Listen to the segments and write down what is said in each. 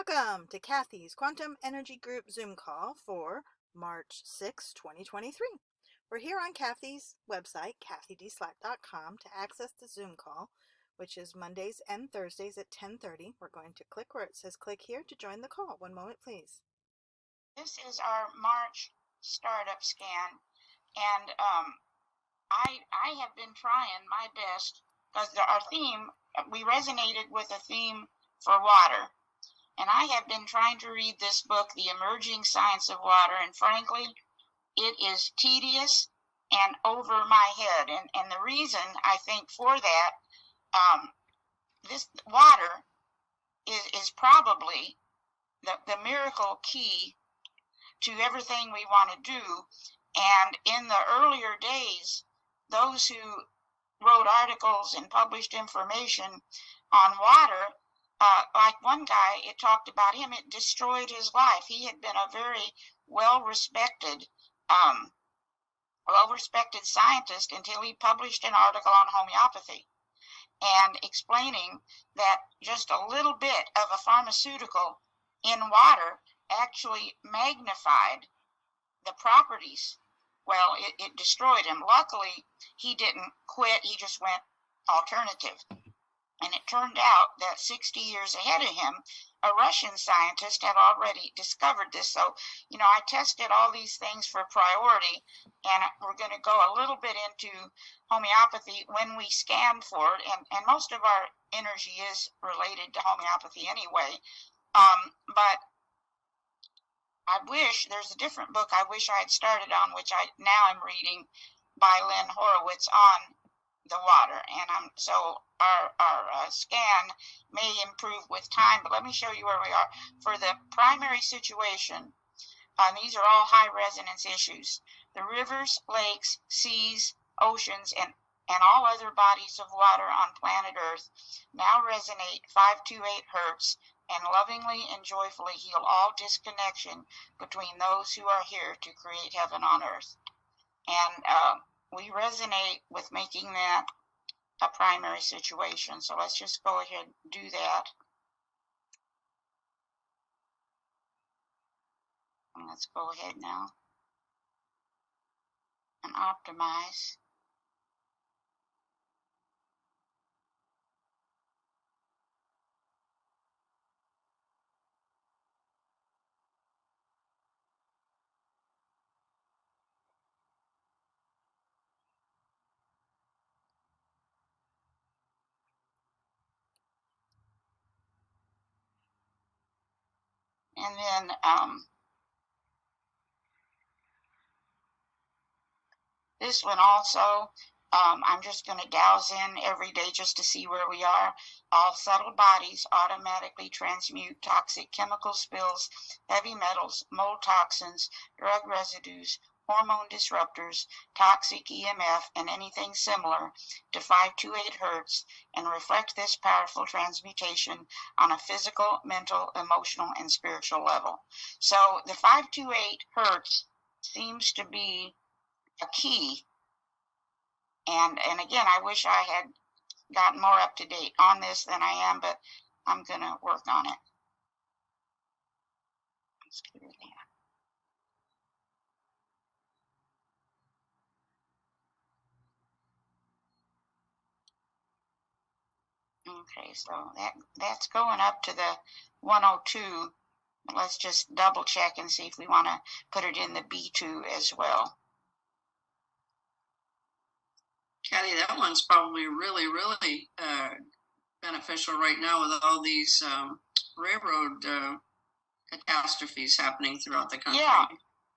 Welcome to Cathy's Quantum Energy Group Zoom call for March 6, 2023. We're here on Cathy's website, CathyDSlaght.com, to access the Zoom call, which is Mondays and Thursdays at 10:30. We're going to click where it says click here to join the call. One moment, please. This is our March startup scan, and I have been trying my best because our theme, we resonated with a theme for water. And I have been trying to read this book, The Emerging Science of Water, and frankly, it is tedious and over my head. And the reason I think for that, this water is probably the miracle key to everything we want to do. And in the earlier days, those who wrote articles and published information on water, like one guy, it talked about him, it destroyed his life. He had been a very well-respected scientist until he published an article on homeopathy and explaining that just a little bit of a pharmaceutical in water actually magnified the properties. Well, it destroyed him. Luckily, he didn't quit. He just went alternative. And it turned out that 60 years ahead of him, a Russian scientist had already discovered this. So, I tested all these things for priority, and we're going to go a little bit into homeopathy when we scan for it. And most of our energy is related to homeopathy anyway. But I wish, there's a different book I wish I had started on, which I now am reading by Lynn Horowitz on the water. And so our scan may improve with time, but let me show you where we are. For the primary situation, these are all high resonance issues. The rivers, lakes, seas, oceans, and all other bodies of water on planet Earth now resonate 528 hertz and lovingly and joyfully heal all disconnection between those who are here to create heaven on earth. And we resonate with making that a primary situation. So let's just go ahead and do that. And let's go ahead now and optimize. And then this one also, I'm just going to douse in every day just to see where we are. All subtle bodies automatically transmute toxic chemical spills, heavy metals, mold toxins, drug residues, hormone disruptors, toxic EMF, and anything similar to 528 hertz and reflect this powerful transmutation on a physical, mental, emotional, and spiritual level. So the 528 hertz seems to be a key. And again, I wish I had gotten more up to date on this than I am, but I'm going to work on it. Let's do that. Okay, so that's going up to the 102. Let's just double check and see if we want to put it in the B2 as well. Cathy, that one's probably really, really beneficial right now with all these railroad catastrophes happening throughout the country. Yeah.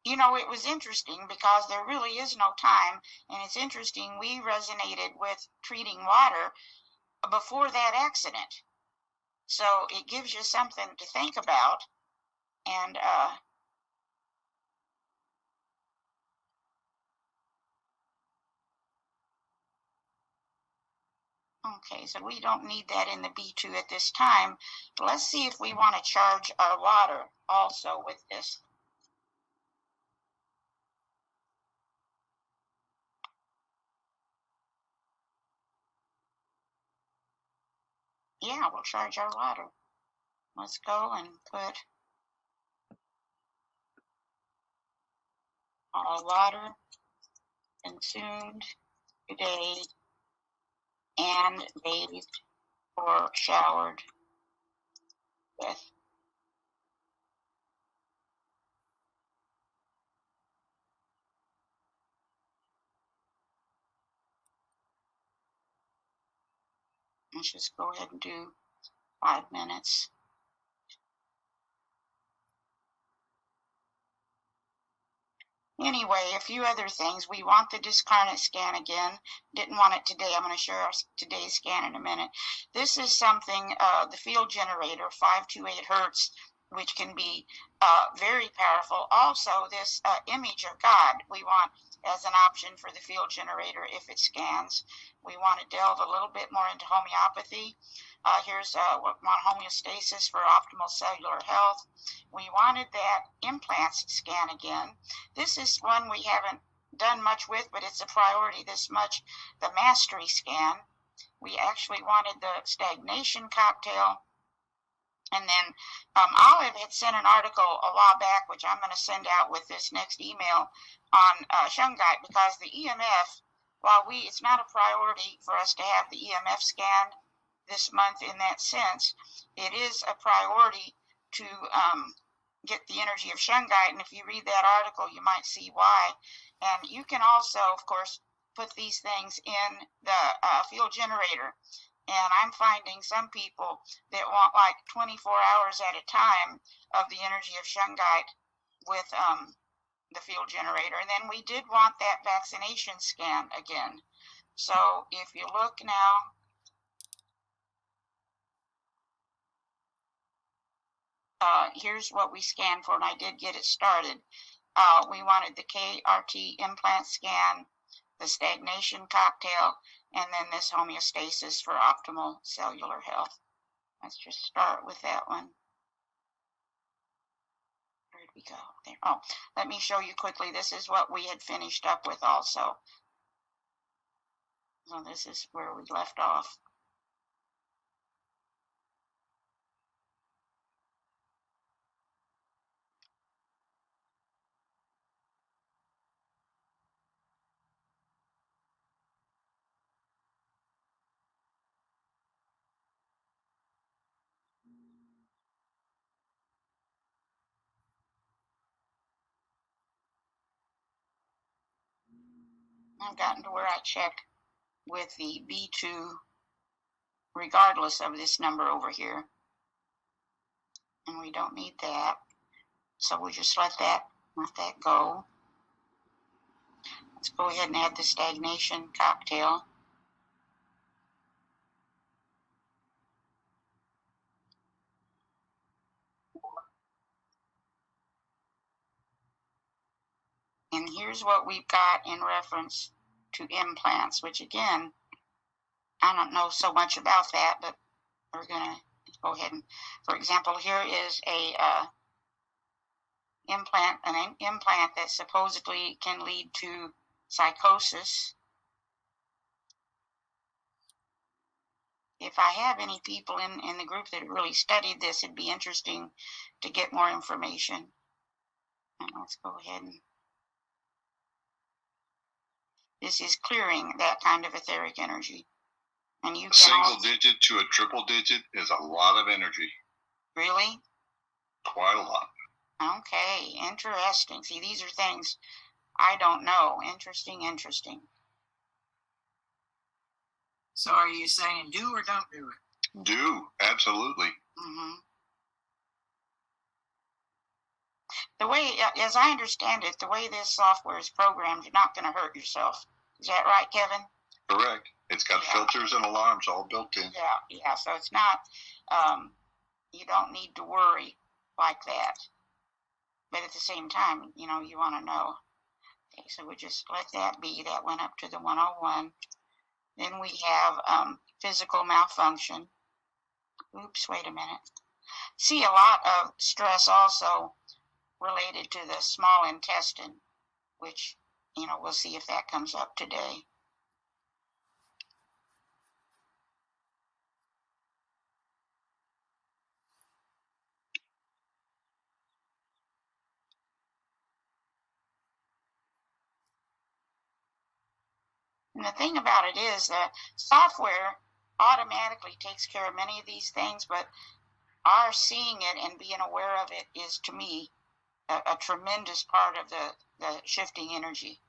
It was interesting because there really is no time, and it's interesting, we resonated with treating water before that accident. So it gives you something to think about. And okay, so we don't need that in the B2 at this time. But let's see if we want to charge our water also with this. Yeah, we'll charge our water. let's go and put all water consumed today and bathed or showered with. Let's just go ahead and do 5 minutes. Anyway, a few other things. We want the discarnate scan again. Didn't want it today. I'm going to share today's scan in a minute. This is something, the field generator, 528 hertz, which can be very powerful. Also, this image of God we want as an option for the field generator if it scans. We want to delve a little bit more into homeopathy. Here's what we want homeostasis for optimal cellular health. We wanted that implants scan again. This is one we haven't done much with, but it's a priority this much, the mastery scan. We actually wanted the stagnation cocktail. And then Olive had sent an article a while back, which I'm going to send out with this next email on Shungite, because the EMF, while it's not a priority for us to have the EMF scanned this month in that sense, it is a priority to get the energy of Shungite. And if you read that article, you might see why. And you can also, of course, put these things in the field generator. And I'm finding some people that want like 24 hours at a time of the energy of Shungite with the field generator. And then we did want that vaccination scan again. So if you look now, here's what we scanned for, and I did get it started. We wanted the KRT implant scan, the stagnation cocktail, and then this homeostasis for optimal cellular health. Let's just start with that one. Where did we go? There. Oh, let me show you quickly. This is what we had finished up with also. So this is where we left off. I've gotten to where I check with the B2 regardless of this number over here. And we don't need that. So we just let that go. Let's go ahead and add the stagnation cocktail. And here's what we've got in reference to implants, which again, I don't know so much about that, but we're going to go ahead and, for example, here is an implant that supposedly can lead to psychosis. If I have any people in the group that really studied this, it'd be interesting to get more information. And let's go ahead and this is clearing that kind of etheric energy. And you can single digit to a triple digit is a lot of energy. Really? Quite a lot. Okay, interesting. See, these are things I don't know. Interesting. So are you saying do or don't do it? Do, absolutely. Mm-hmm. The way, as I understand it, the way this software is programmed, you're not going to hurt yourself. Is that right, Kevin? Correct. It's got filters and alarms all built in. Yeah. So it's not, you don't need to worry like that. But at the same time, you want to know. Okay, so we just let that be. That went up to the 101. Then we have physical malfunction. Oops, wait a minute. See a lot of stress also related to the small intestine, which, we'll see if that comes up today. And the thing about it is that software automatically takes care of many of these things, but our seeing it and being aware of it is, to me, a tremendous part of the shifting energy.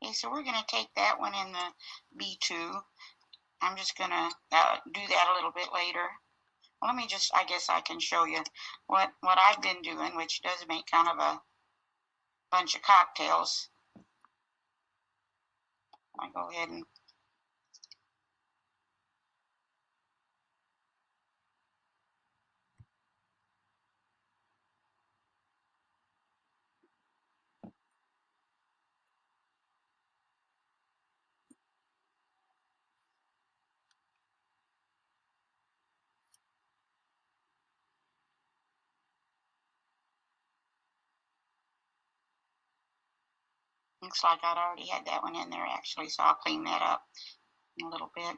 Okay, so we're going to take that one in the B2. I'm just going to do that a little bit later. Well, let me just, I guess I can show you what I've been doing, which does make kind of a bunch of cocktails. I go ahead and looks like I'd already had that one in there actually, so I'll clean that up in a little bit.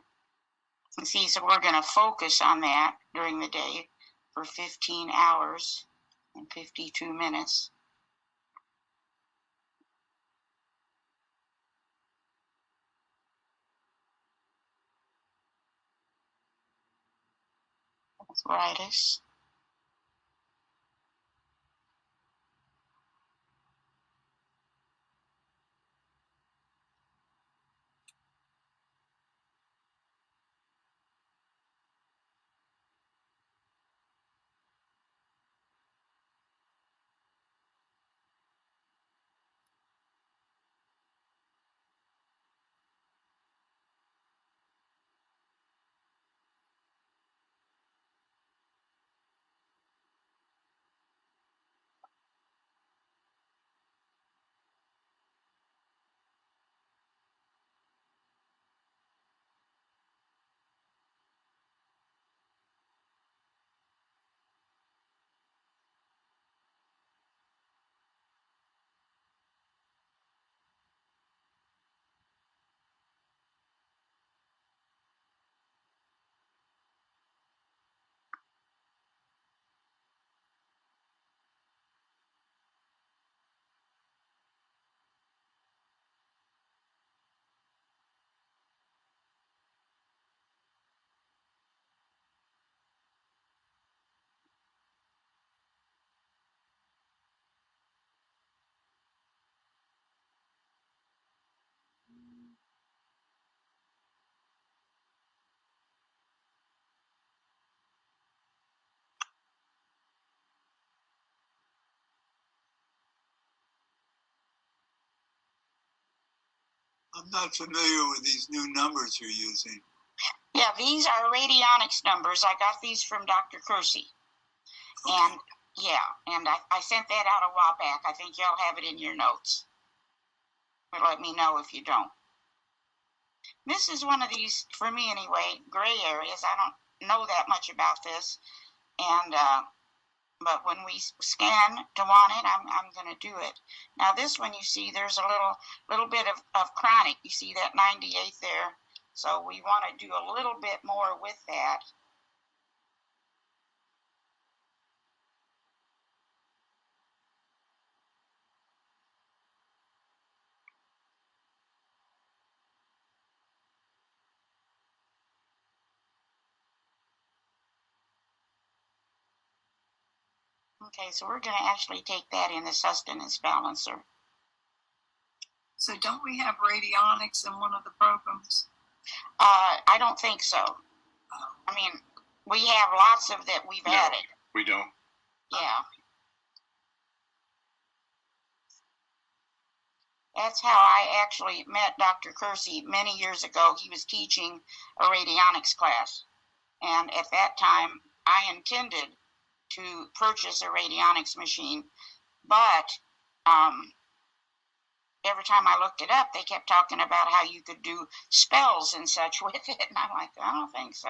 And see, so we're going to focus on that during the day for 15 hours and 52 minutes. Arthritis. I'm not familiar with these new numbers you're using. Yeah, these are radionics numbers. I got these from Dr. Kersey. Okay. And yeah, and I sent that out a while back. I think y'all have it in your notes. But let me know if you don't. This is one of these, for me anyway, gray areas. I don't know that much about this. And but when we scan to want it, I'm going to do it. Now this one, you see, there's a little bit of chronic. You see that 98 there. So we want to do a little bit more with that. Okay, so we're going to actually take that in the sustenance balancer. So don't we have radionics in one of the programs? I don't think so. I mean, we have lots of that we've No, added. we don't. Yeah. That's how I actually met Dr. Kersey many years ago. He was teaching a radionics class. And at that time, I intended to purchase a radionics machine, but every time I looked it up, they kept talking about how you could do spells and such with it. And I'm like, I don't think so.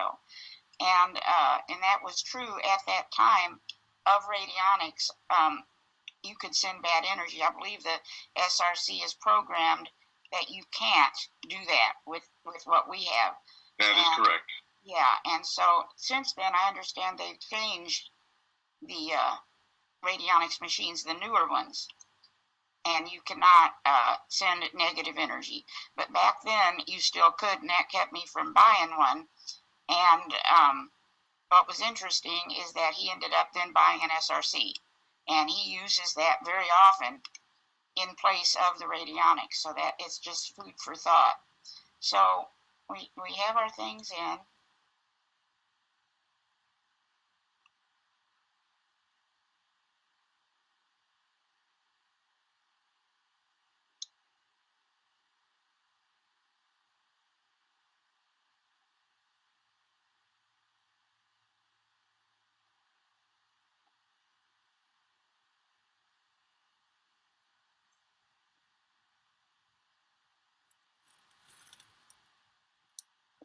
And that was true at that time of radionics. You could send bad energy. I believe the SRC is programmed that you can't do that with what we have. That is correct. Yeah, and so since then, I understand they've changed the radionics machines, the newer ones, and you cannot send negative energy. But back then, you still could, and that kept me from buying one. And what was interesting is that he ended up then buying an SRC, and he uses that very often in place of the radionics, so that it's just food for thought. So we have our things in.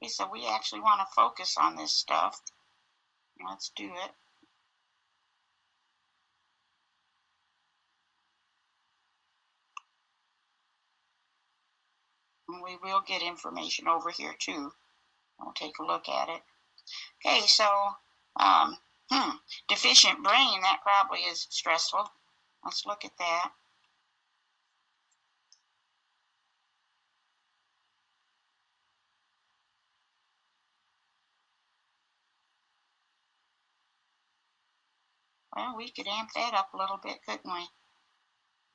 Okay, so we actually want to focus on this stuff. Let's do it. And we will get information over here too. We'll take a look at it. Okay, so deficient brain, that probably is stressful. Let's look at that. Well, we could amp that up a little bit, couldn't we?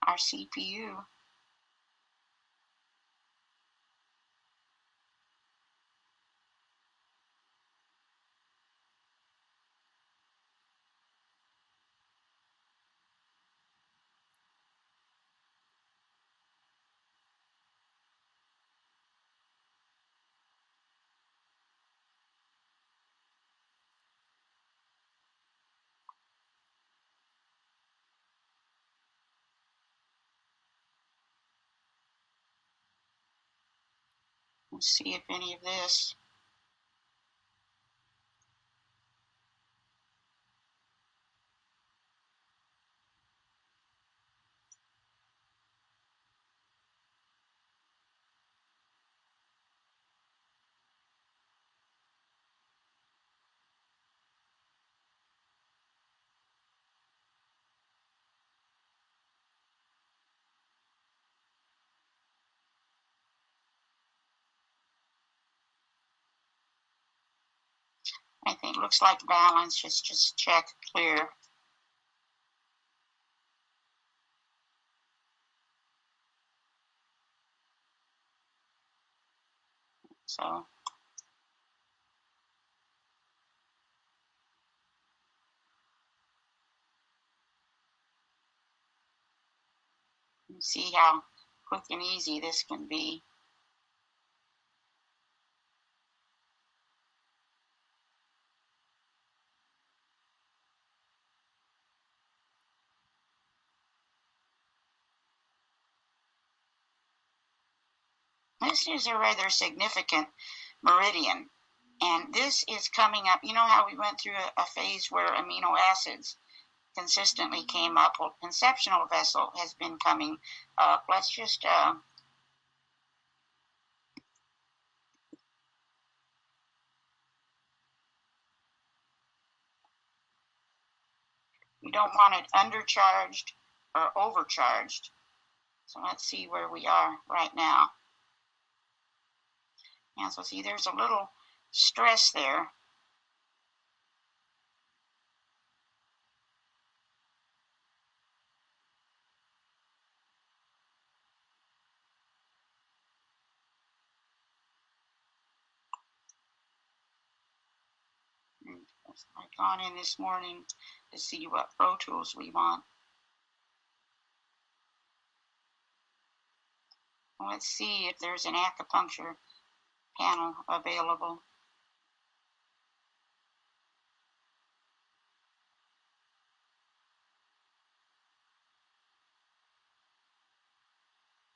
Our CPU. Let's see if any of this. I think it looks like balance. Just check clear. So you see how quick and easy this can be. This is a rather significant meridian, and this is coming up. You know how we went through a phase where amino acids consistently came up? Well, conceptual vessel has been coming up. Let's just you don't want it undercharged or overcharged. So let's see where we are right now. And so see, there's a little stress there. I've gone in this morning to see what Pro Tools we want. Let's see if there's an acupuncture panel available.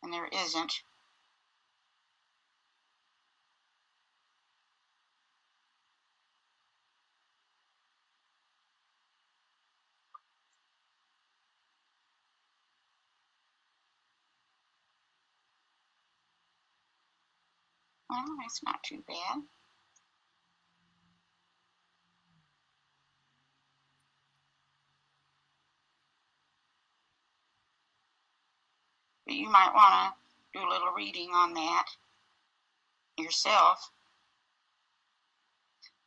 And there isn't. Well, that's not too bad. But you might want to do a little reading on that yourself.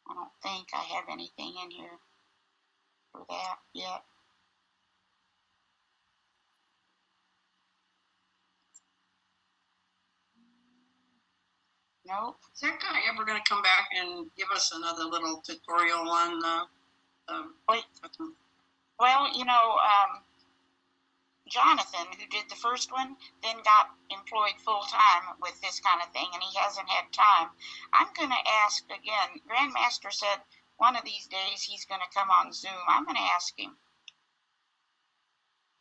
I don't think I have anything in here for that yet. Nope. Is that guy ever going to come back and give us another little tutorial on Well, you know, Jonathan, who did the first one, then got employed full-time with this kind of thing, and he hasn't had time. I'm going to ask again. Grandmaster said one of these days he's going to come on Zoom. I'm going to ask him,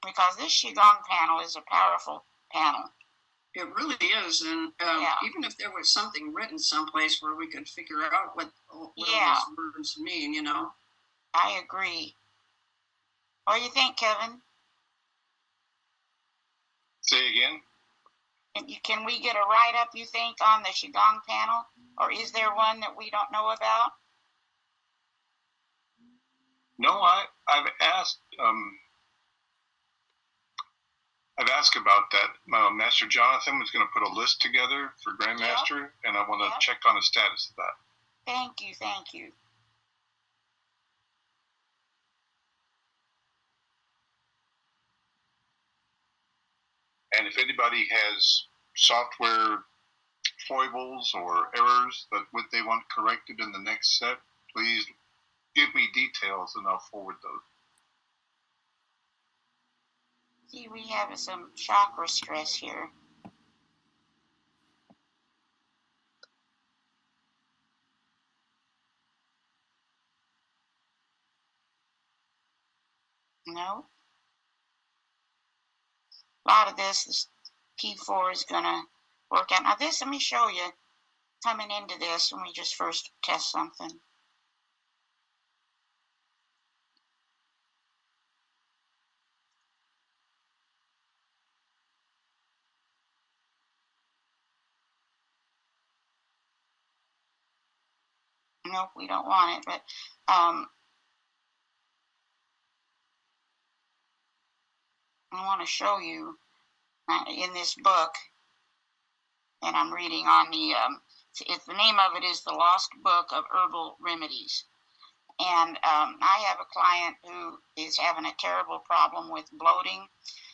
because this QiGong panel is a powerful panel. It really is, and even if there was something written someplace where we could figure out what all those words mean, you know. I agree. What do you think, Kevin? Say again? Can we get a write-up, you think, on the QiGong panel? Or is there one that we don't know about? No, I've asked about that. Master Jonathan was going to put a list together for Grandmaster, and I want to check on the status of that. Thank you, thank you. And if anybody has software foibles or errors that what they want corrected in the next set, please give me details and I'll forward those. See, we have some chakra stress here. No. A lot of this P4 is going to work out. Now this, let me show you, coming into this, when we just first test something. Nope, we don't want it, but I want to show you in this book, and I'm reading on the name of it is The Lost Book of Herbal Remedies. And I have a client who is having a terrible problem with bloating,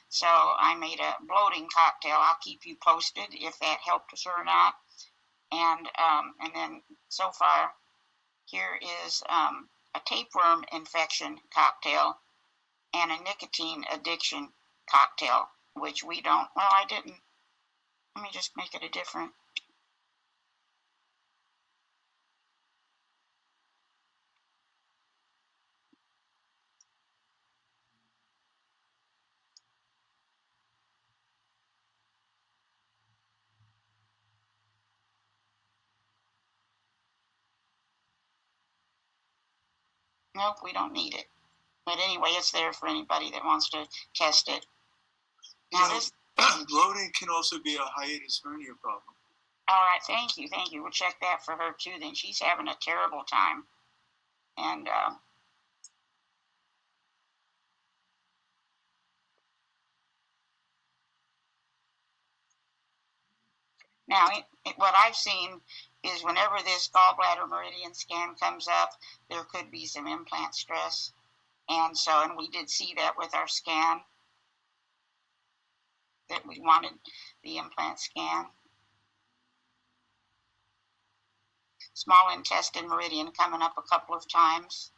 so I made a bloating cocktail. I'll keep you posted if that helped us or not. And then so far, here is a tapeworm infection cocktail and a nicotine addiction cocktail, which we don't, well, I didn't, let me just make it a different. Nope, we don't need it. But anyway, it's there for anybody that wants to test it. Now this bloating can also be a hiatus hernia problem. All right, thank you. We'll check that for her too. Then she's having a terrible time, and now what I've seen is whenever this gallbladder meridian scan comes up, there could be some implant stress, and we did see that with our scan that we wanted the implant scan. Small intestine meridian coming up a couple of times.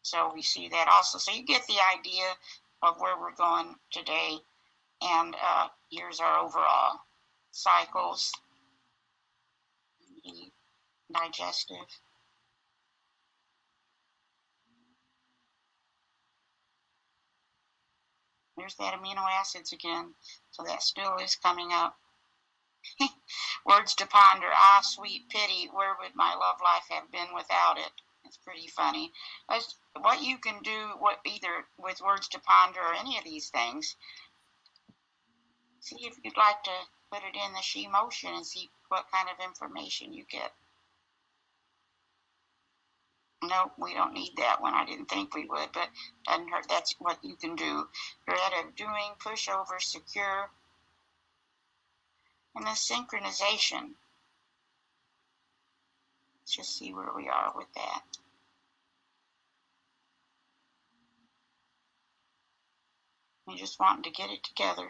So we see that also. So you get the idea of where we're going today. And here's our overall cycles, the digestive. There's that amino acids again. So that still is coming up. Words to ponder. Ah, sweet pity, where would my love life have been without it? It's pretty funny. What you can do, either with words to ponder or any of these things, see if you'd like to put it in the she motion and see what kind of information you get. Nope, we don't need that one. I didn't think we would, but that's what you can do. You're at a doing, pushover, secure, and the synchronization. Let's just see where we are with that. We just wanting to get it together.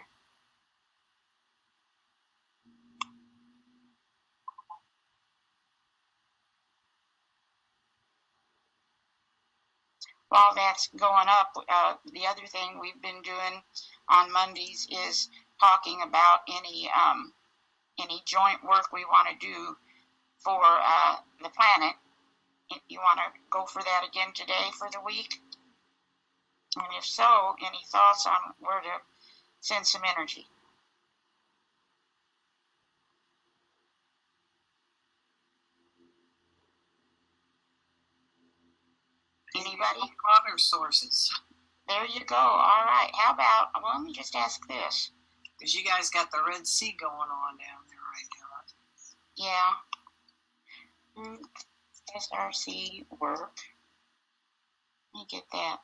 While that's going up, the other thing we've been doing on Mondays is talking about any joint work we want to do for the planet. You want to go for that again today for the week? And if so, any thoughts on where to send some energy? Anybody? Water sources. There you go. All right. How about, well, let me just ask this. Because you guys got the Red Sea going on down there right now. Yeah. SRC work. Let me get that.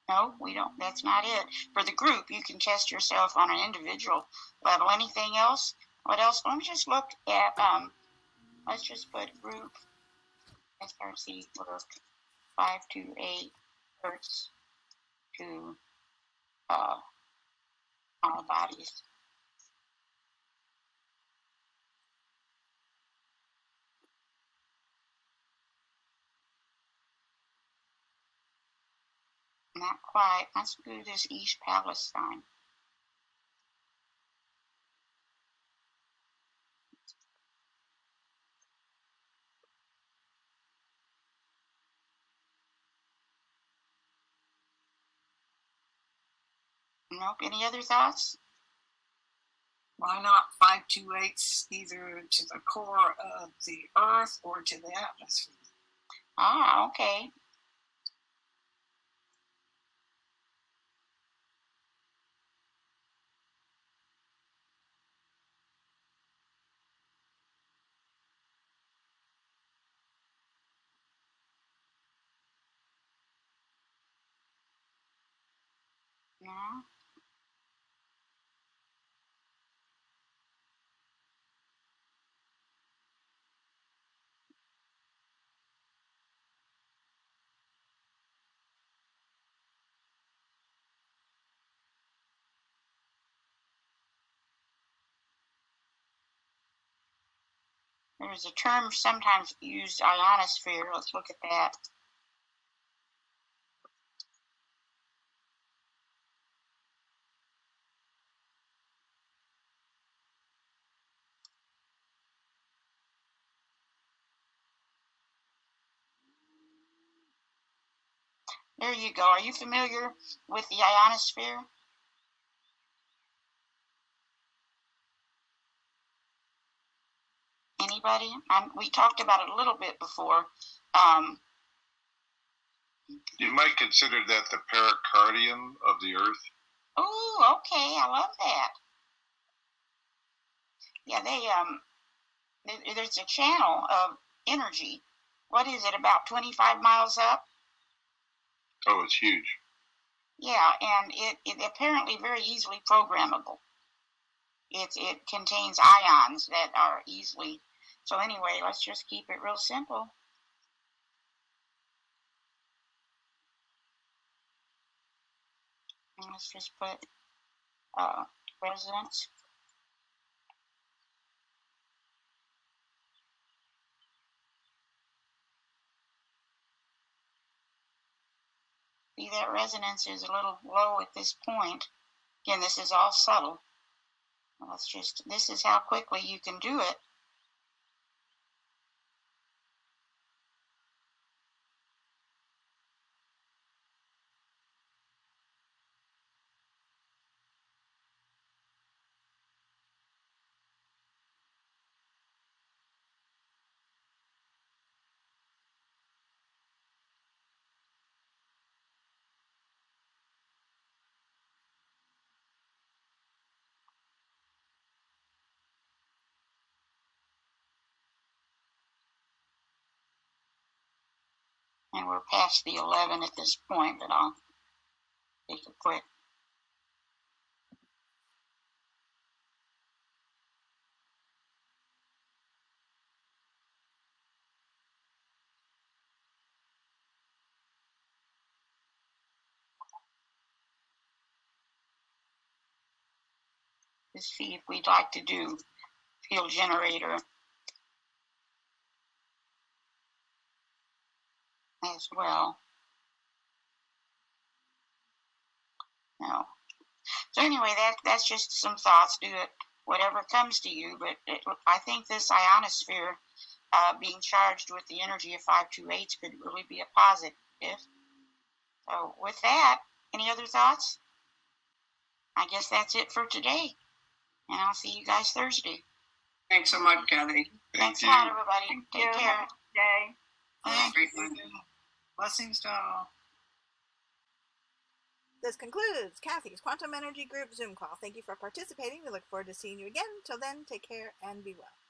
No, we don't. That's not it. For the group, you can test yourself on an individual level. Anything else? What else? Let me just look at, let's just put group SRC work 528 hertz to all bodies. Not quite. Let's do this East Palestine. Nope. Any other thoughts? Why not 528 either to the core of the Earth or to the atmosphere? Ah, okay. No. There's a term sometimes used, ionosphere. Let's look at that. There you go. Are you familiar with the ionosphere? Anybody? We talked about it a little bit before. You might consider that the pericardium of the Earth. Oh, okay. I love that. Yeah, there's a channel of energy. What is it, about 25 miles up? Oh, it's huge. Yeah, and it apparently very easily programmable. it contains ions that are easily. So anyway, let's just keep it real simple. And let's just put resonance. See, that resonance is a little low at this point. Again, this is all subtle. Let's just, this is how quickly you can do it. And we're past the 11 at this point, but I'll take a quick. To see if we'd like to do field generator as well. No. So anyway, that's just some thoughts. Do it whatever comes to you. But I think this ionosphere being charged with the energy of 528s could really be a positive. So with that, any other thoughts? I guess that's it for today. And I'll see you guys Thursday. Thanks so much, Kathy. Thanks a lot, everybody. Take care. Day. Great. Blessings to all. This concludes Cathy's Quantum Energy Group Zoom call. Thank you for participating. We look forward to seeing you again. Till then, take care and be well.